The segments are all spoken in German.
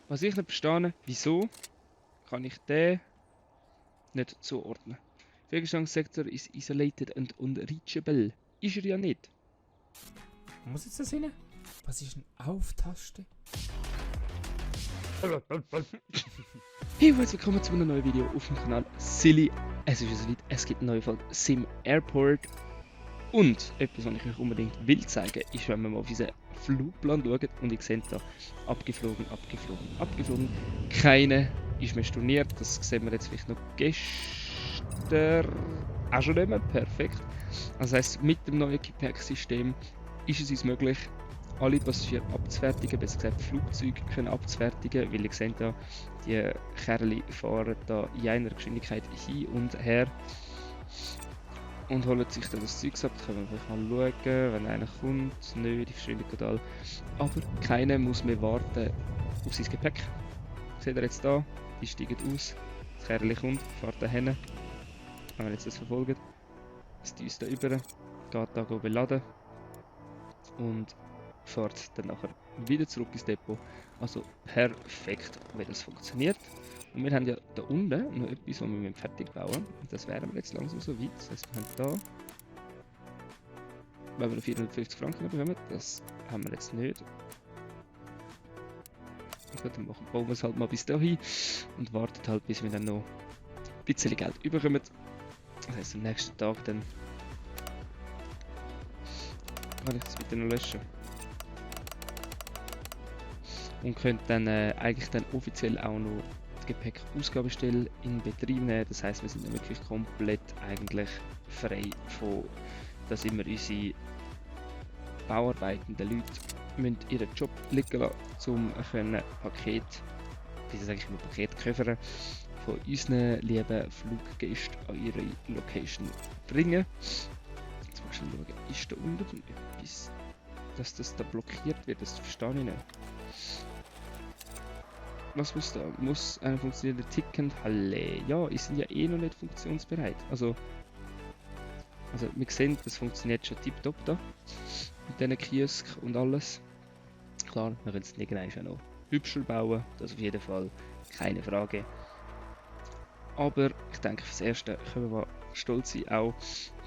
Was ich nicht verstehe, wieso kann ich den nicht zuordnen? Fehlgestandssektor ist isolated and unreachable. Ist er ja nicht. Muss jetzt das rein? Was ist eine Auf-Taste? Hey, herzlich willkommen zu einem neuen Video auf dem Kanal Silly. Es ist soweit, es gibt eine neue Folge Sim Airport. Und etwas, was ich euch unbedingt will zeigen, ist, wenn wir mal auf unseren Flugplan schauen und ihr seht da, abgeflogen. Keine ist mehr storniert, das sehen wir jetzt vielleicht noch gestern auch schon nicht mehr, perfekt. Das heisst, mit dem neuen Gepäcksystem ist es uns möglich, alle Passagiere abzufertigen, besser gesagt Flugzeuge können abzufertigen, weil ihr seht da, die Kerle fahren da in einer Geschwindigkeit hin und her und holen sich dann das Zeug ab. Da können wir vielleicht mal schauen, wenn einer kommt, nö, die verschwinden total. Aber keiner muss mehr warten auf sein Gepäck. Seht ihr jetzt da, die steigen aus, das Kerl kommt, fährt da hin, wenn wir jetzt das verfolgen, das düst da über, geht da beladen und fährt dann nachher wieder zurück ins Depot. Also perfekt, wie das funktioniert. Und wir haben ja da unten noch etwas, was wir fertig bauen müssen. Und das wären wir jetzt langsam so weit. Das heisst, wir haben da, wenn wir 450 Franken bekommen, das haben wir jetzt nicht. Dann bauen wir es halt mal bis dahin und warten halt, bis wir dann noch ein bisschen Geld überkommen. Das heisst, am nächsten Tag dann kann ich das bitte noch löschen. Und könnt dann eigentlich dann offiziell auch noch die Gepäckausgabestelle in Betrieb nehmen. Das heisst, wir sind dann wirklich komplett eigentlich frei von, dass immer unsere bauarbeitenden Leute müssen ihren Job liegen lassen, um Paket, wie sage ich immer, Paketkoffer von unseren lieben Fluggästen an ihre Location bringen. Jetzt mal schnell schauen, ist da unten etwas, dass das da blockiert wird? Das verstehe ich nicht. Was muss da? Muss eine funktionierende Tickethalle? Ja, die sind ja eh noch nicht funktionsbereit. Also wir sehen, das funktioniert schon tiptop da. Mit diesen Kiosk und alles. Klar, wir können es nicht noch hübscher bauen, das auf jeden Fall, keine Frage. Aber ich denke, fürs Erste können wir stolz sein, auch,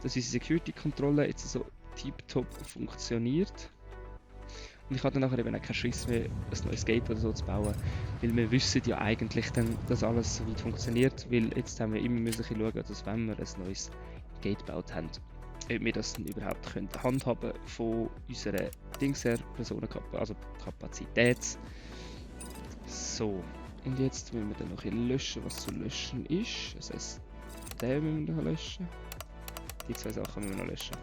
dass unsere Security-Kontrolle jetzt so tiptop funktioniert. Und ich hatte dann nachher eben auch keinen Schiss mehr, ein neues Gate oder so zu bauen, weil wir wissen ja eigentlich dann, dass alles so weit funktioniert, weil jetzt haben wir immer müssen schauen, dass wenn wir ein neues Gate gebaut haben, ob wir das dann überhaupt können handhaben von unserer Personenkapazität. So, und jetzt müssen wir dann noch ein löschen, was zu löschen ist. Das heisst, den müssen wir noch löschen. Die zwei Sachen müssen wir noch löschen.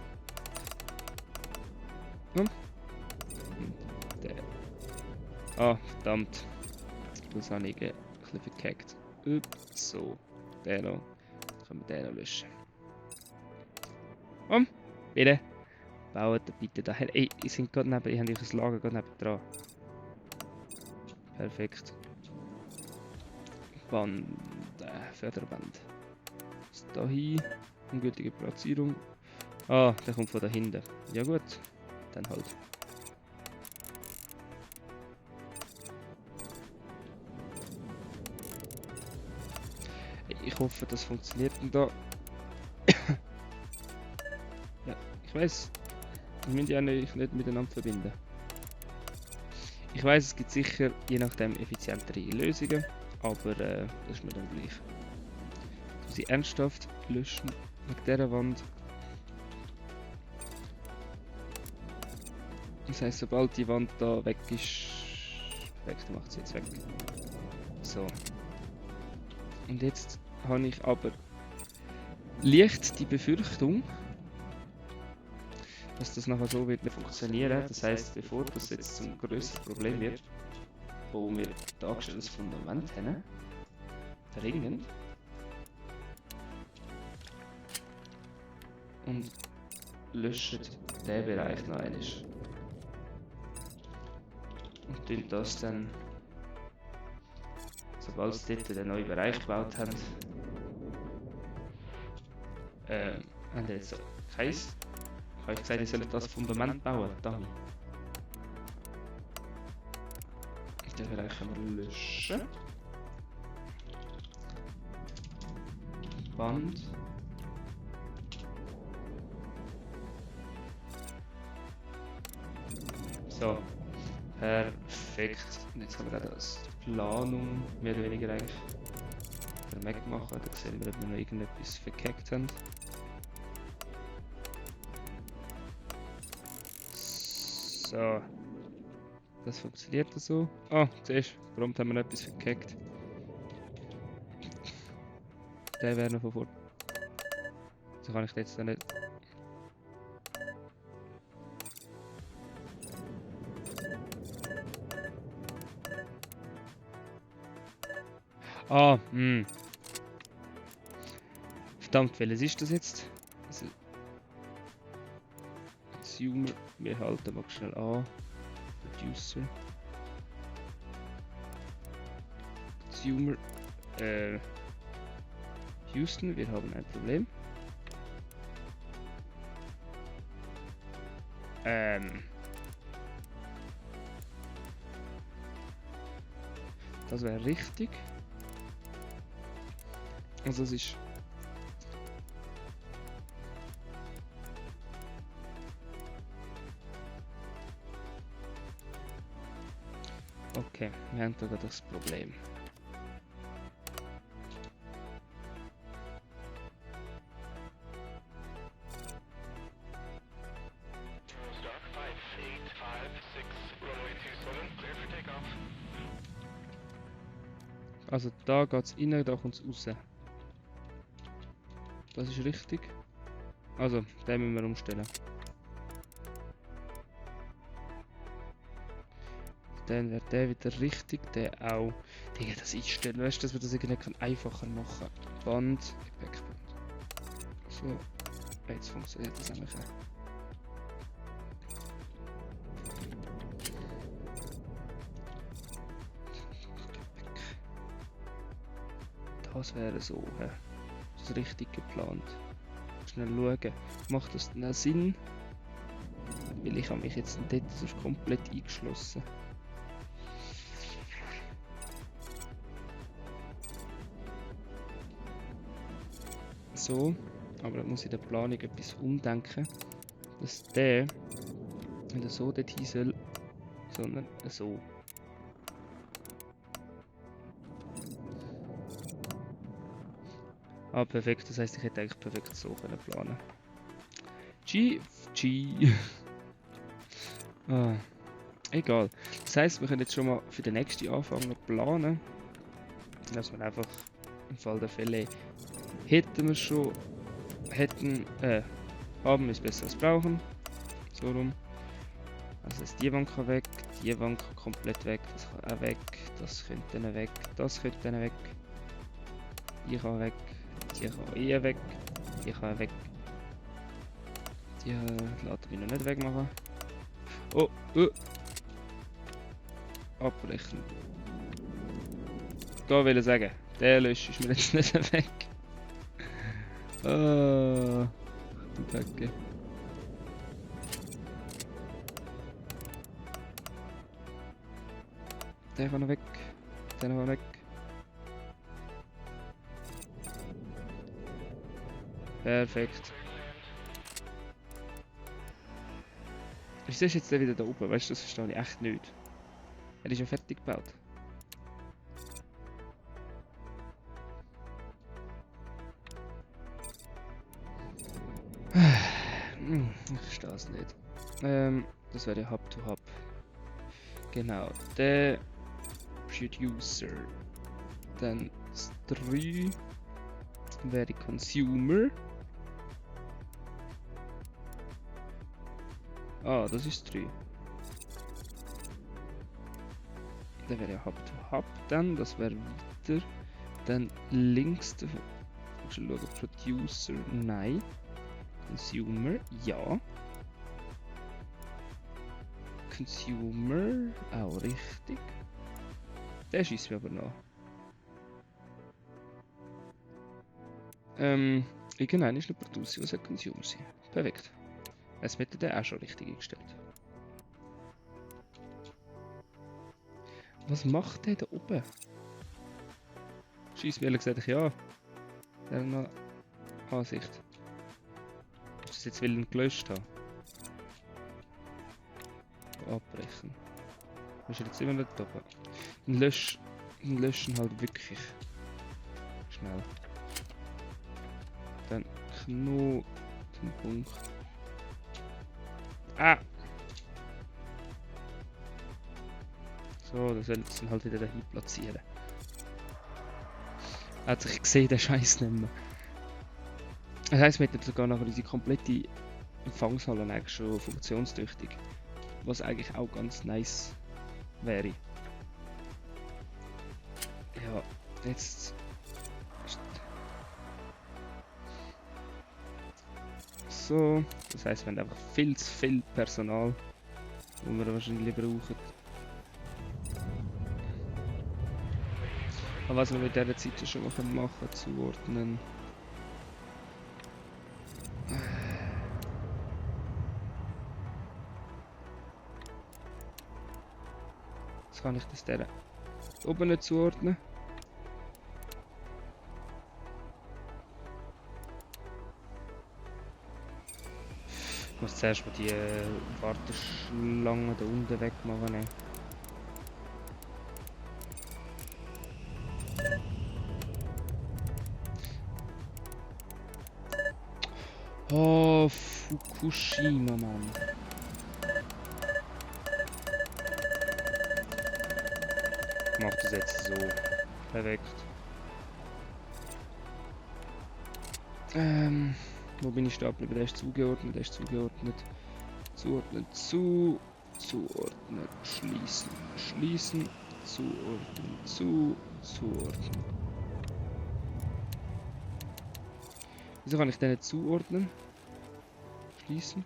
Und der. Ah, verdammt. Das habe ich ein bisschen verkackt. So, der noch. Können wir den noch löschen. Bitte. Baut bitte daher. Ey, ich sind gerade neben, ich habe euch ein Lager gerade neben dran. Perfekt. Band, Förderband. Ist da hin. Ungültige Platzierung. Ah, der kommt von da hinten. Ja gut, dann halt. Ich hoffe, das funktioniert denn da. Ja, ich weiß. Wir müssen ja nicht miteinander verbinden. Ich weiß, es gibt sicher je nachdem effizientere Lösungen, aber das ist mir dann gleich. Sie ernsthaft löschen mit dieser Wand. Das heisst, sobald die Wand da weg ist, macht sie jetzt weg. So. Und jetzt habe ich aber leicht die Befürchtung, dass das nachher so wird nicht funktionieren. Das heisst, bevor das jetzt zum grösseren Problem wird, wo wir dargestelltes Fundament haben, dringend und löschen den Bereich noch einmal. Und tun das dann, sobald sie dort den neuen Bereich gebaut haben, haben wir jetzt keins. Ich habe gesagt, ich soll das Fundament bauen, Dami. Den Bereich können wir löschen. Band. So. Perfekt. Und jetzt haben wir gerade als Planung mehr oder weniger eigentlich den Mac machen. Da sehen wir, ob wir noch irgendetwas verkackt haben. So. Das funktioniert so. Ah, siehst du, prompt haben wir noch etwas verkackt. Der wäre noch von vor. So kann ich jetzt nicht. Ah, verdammt, welches ist das jetzt? Also, Consumer, wir halten mal schnell an. Producer. Consumer. Houston, wir haben ein Problem. Das wäre richtig. Also es ist... Okay, wir haben da das Problem. Also da geht es rein, da kommt es raus. Das ist richtig. Also, den müssen wir umstellen. Dann wäre der wieder richtig, der auch. Digga, das einstellen, weißt du, dass wir das irgendwie einfacher machen können. Band, Gepäckband. So, jetzt funktioniert das eigentlich auch. Das wäre so, das ist richtig geplant. Schnell schauen, macht das denn auch Sinn? Weil ich habe mich jetzt dort sonst komplett eingeschlossen. So, aber da muss ich in der Planung etwas umdenken, dass der nicht so dort hin soll, sondern so. Ah, perfekt, das heisst, ich hätte eigentlich perfekt so können planen. G. Ah, egal. Das heisst, wir können jetzt schon mal für den nächsten anfangen zu planen. Dass wir einfach im Fall der Fälle hätten wir schon, haben wir es besser als brauchen. So rum. Also ist die Wand kann weg, die Wand kann komplett weg, das kann auch weg, das könnte dann weg, das könnte dann weg. Die kann weg, die kann eh weg, die kann weg. Die lassen wir noch nicht wegmachen. Oh, abbrechen. Da will ich sagen, der löscht ist mir jetzt nicht weg. Ah, danke. Der kann noch weg, der noch weg. Perfekt. Wieso ist jetzt der wieder da oben? Weißt du, das verstehe ich echt nicht. Er ist ja fertig gebaut. Ich verstehe es nicht. Das wäre Hub to Hub. Genau, der Producer. Dann das 3 wäre Consumer. Ah, das ist 3. Der wäre Hub to Hub dann, das wäre weiter. Dann links, schauen, Producer, nein. Consumer, ja. Consumer, auch richtig. Der schießt mir aber noch. Irgendein ist eine Producer, was ein Consumer sein. Perfekt. Es wird der auch schon richtig eingestellt. Was macht der da oben? Scheiss mir ehrlich gesagt, ja. Der hat noch Ansicht. Ist das jetzt, weil ich ihn gelöscht habe? Abbrechen. Ist er jetzt immer nicht oben? Dann löschen halt wirklich. Schnell. Dann Knotenpunkt. Ah! So, das soll jetzt dann halt wieder dahin platzieren. Also ich sehe den Scheiß nicht mehr. Das heisst, wir hätten sogar nachher unsere komplette Empfangshalle eigentlich schon funktionstüchtig. Was eigentlich auch ganz nice wäre. Ja, jetzt... So, das heisst, wir haben einfach viel zu viel Personal, das wir wahrscheinlich brauchen. Aber was wir mit dieser Zeit schon machen können, zuordnen. Jetzt kann ich das der oben nicht zuordnen. Ich muss zuerst mal die Warteschlangen da unten wegmachen. Oh, Fukushima, Mann. Ich mach das jetzt so. Perfekt. Wo bin ich stehen geblieben? Der ist zugeordnet, der ist zugeordnet. Zuordnen, zuordnen, schließen, schließen, zuordnen, zuordnen. Wieso kann ich den nicht zuordnen? Schließen.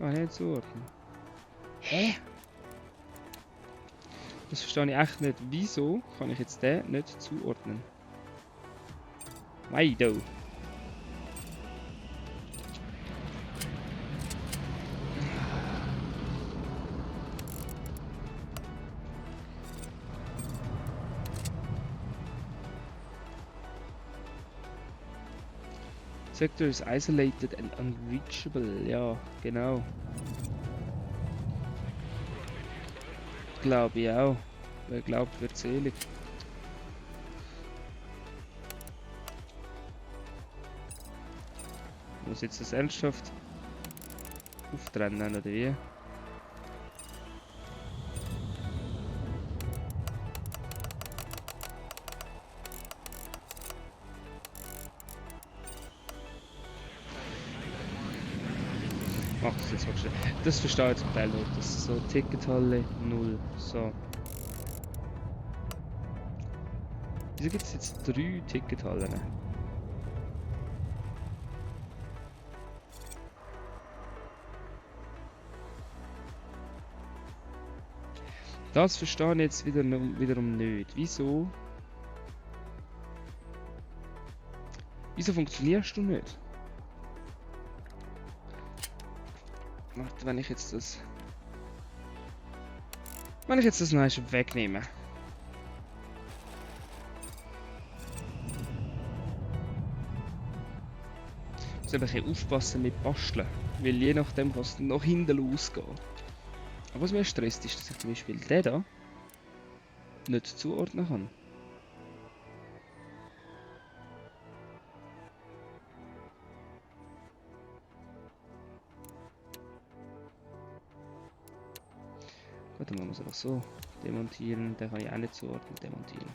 Ah, nicht zuordnen. Hä? Das verstehe ich echt nicht. Wieso kann ich jetzt den nicht zuordnen? Weido. Sector is isolated and unreachable. Ja, genau. Glaube ich auch. Wer glaubt, wird selig. Muss jetzt das ernsthaft auftrennen, oder wie? Mach das jetzt mal schnell. Das verstehe ich zum Teil nicht. Das ist so Tickethalle 0. So. Wieso gibt es jetzt 3 Tickethallen? Das verstehe ich jetzt wiederum nicht. Wieso? Wieso funktionierst du nicht? Warte, wenn ich jetzt das noch wegnehme. Ich muss ein bisschen aufpassen mit Basteln, weil je nachdem was nach hinten losgeht. Aber was mir stresst ist, dass ich zum Beispiel den da nicht zuordnen kann. Gut, dann machen wir es einfach so. Demontieren, den kann ich auch nicht zuordnen, demontieren.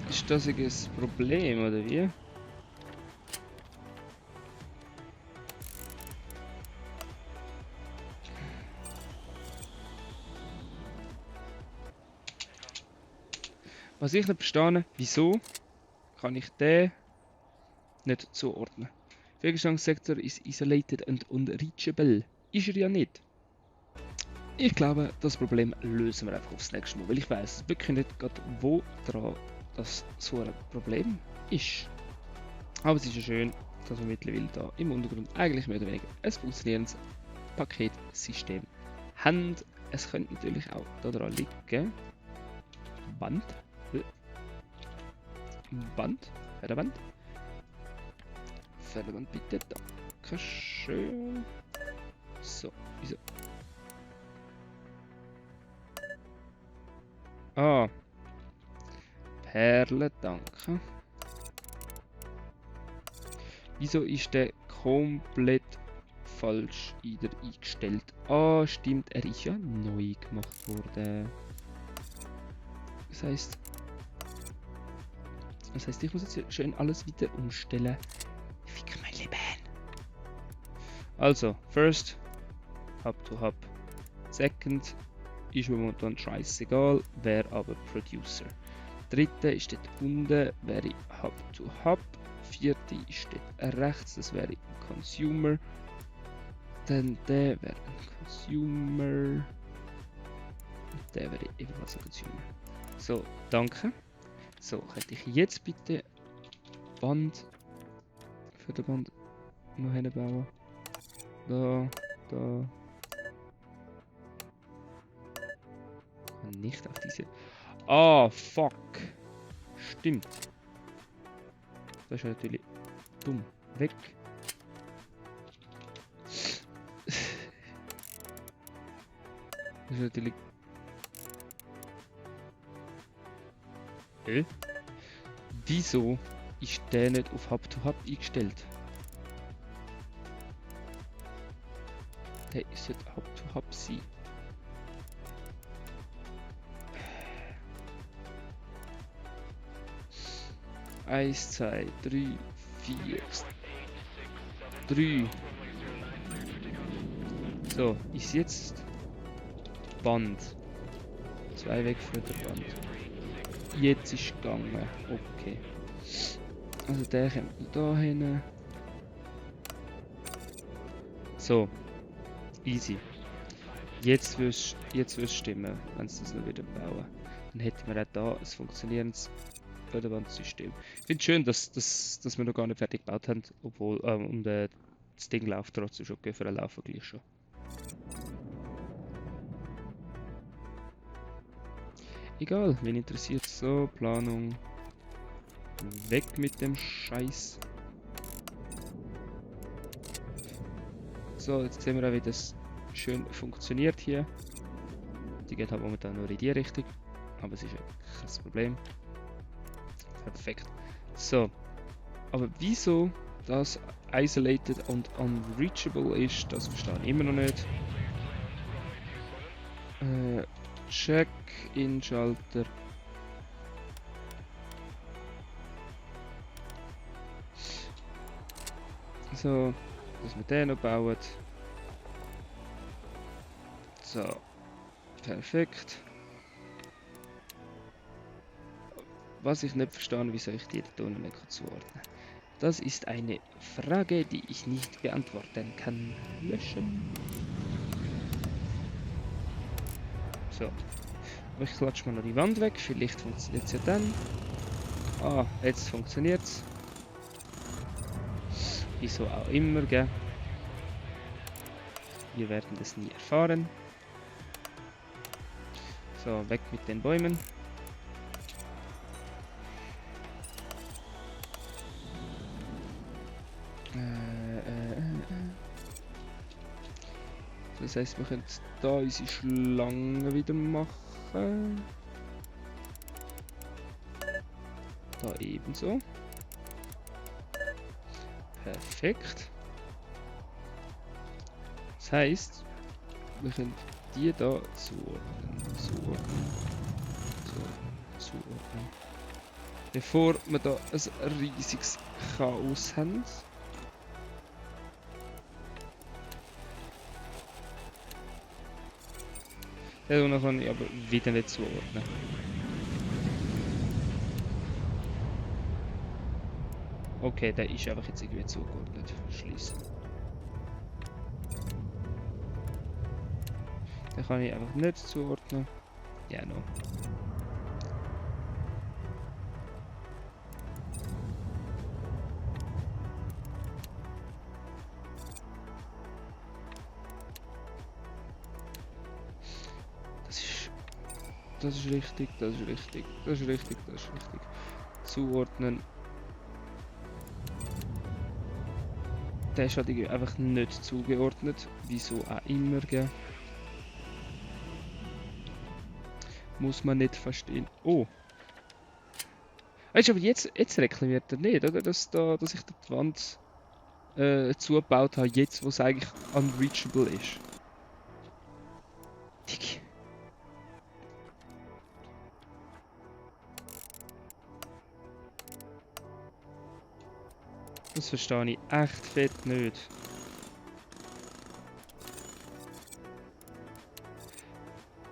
Ist das ein Problem, oder wie? Was ich nicht verstehe, wieso kann ich den nicht zuordnen? Fehlgeschlagssektor ist isolated and unreachable. Ist er ja nicht. Ich glaube, das Problem lösen wir einfach aufs nächste Mal, weil ich weiß wirklich nicht gerade, wo dran das so ein Problem ist. Aber es ist ja schön, dass wir mittlerweile da im Untergrund eigentlich mehr oder weniger ein funktionierendes Paketsystem haben. Es könnte natürlich auch daran liegen. Band. Band. Federband. Federband bitte. Dankeschön. So, wieso? Ah. Perle, danke. Wieso ist der komplett falsch wieder eingestellt? Ah, stimmt, er ist ja neu gemacht worden. Das heißt, ich muss jetzt schön alles wieder umstellen. Fick mein Leben. Also, first, Hub to Hub. Second, ist mir momentan scheißegal, wäre aber Producer. Dritte ist dort unten, wäre Hub to Hub. Vierte ist dort rechts, das wäre Consumer. Dann der wäre ein Consumer. Und der wäre ebenfalls ein Consumer. So, danke. So, könnte ich jetzt bitte Band für den Band noch hinbauen? Da. Nicht auf diese. Ah, fuck. Stimmt. Das ist natürlich dumm. Weg. Das ist natürlich. Wieso ist der nicht auf Hub to Hub eingestellt? Der ist jetzt Hub to Hub sein. Eins, zwei, drei, vier, drei. So, ist jetzt Band. Zwei weg für den Band. Jetzt ist gegangen. Okay. Also der kommt da hin. So. Easy. Jetzt wirst du stimmen, wenn sie das noch wieder bauen. Dann hätten wir auch da ein funktionierendes Förderbandsystem. Ich finde es schön, dass wir noch gar nicht fertig gebaut haben, obwohl das Ding läuft trotzdem schon, für einen Laufen gleich schon. Egal, wen interessiert so, Planung. Weg mit dem Scheiß. So, jetzt sehen wir auch, wie das schön funktioniert hier. Die geht halt momentan nur in die Richtung, aber es ist ja kein Problem. Perfekt. So, aber wieso das isolated und unreachable ist, das verstehe ich immer noch nicht. Check-in-Schalter. So, dass wir den noch bauen. So, perfekt. Was ich nicht verstehe, wieso ich die da unten nicht zuordnen kann. Das ist eine Frage, die ich nicht beantworten kann. Löschen. So. Aber ich klatsche mal noch die Wand weg. Vielleicht funktioniert es ja dann. Ah, jetzt funktioniert es. Wieso auch immer, gell? Wir werden das nie erfahren. So, weg mit den Bäumen. Das heisst, wir können da unsere Schlange wieder machen. Da ebenso. Perfekt. Das heisst, wir können die da zuordnen. Bevor wir da ein riesiges Chaos haben. Ja, und dann kann ich aber wieder nicht zuordnen. Okay, der ist einfach jetzt irgendwie zugeordnet. Schließen. Den kann ich einfach nicht zuordnen. Ja, no. Das ist richtig, das ist richtig, das ist richtig, das ist richtig. Zuordnen. Der ist halt irgendwie einfach nicht zugeordnet. Wieso auch immer, gell? Muss man nicht verstehen. Oh! Weißt du, aber jetzt reklamiert er nicht, oder? Dass ich da die Wand zugebaut habe, jetzt wo es eigentlich unreachable ist. Dick. Das verstehe ich echt fett nicht.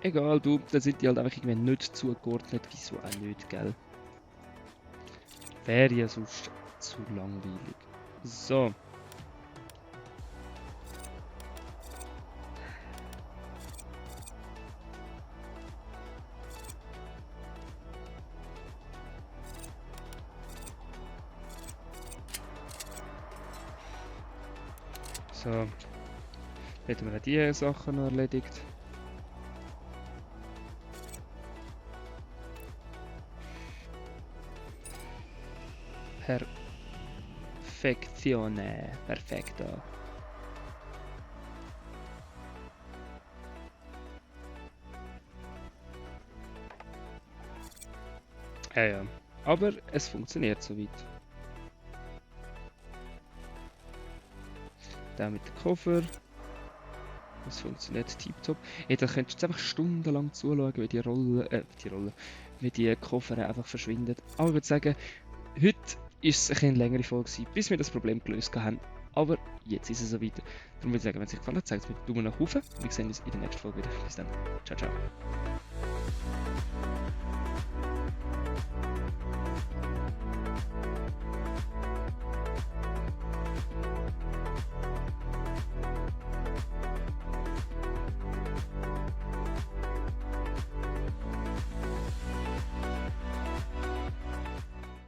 Egal, du, dann sind die halt einfach irgendwie nicht zugeordnet. Wieso auch nicht, gell? Wäre ja sonst zu langweilig. So. So. Hätten wir auch diese Sachen noch erledigt. Perfektione. Perfekto. Ja, ja. Aber es funktioniert soweit. Da mit dem Koffer. Das funktioniert tiptop. Hey, da könntest du jetzt einfach stundenlang zuschauen, wie die Koffer einfach verschwinden. Aber ich würde sagen, heute ist es eine längere Folge gewesen, bis wir das Problem gelöst haben. Aber jetzt ist es soweit. Darum würde ich sagen, wenn es euch gefallen hat, zeigt es mit Daumen nach oben. Wir sehen uns in der nächsten Folge wieder. Bis dann. Ciao, ciao.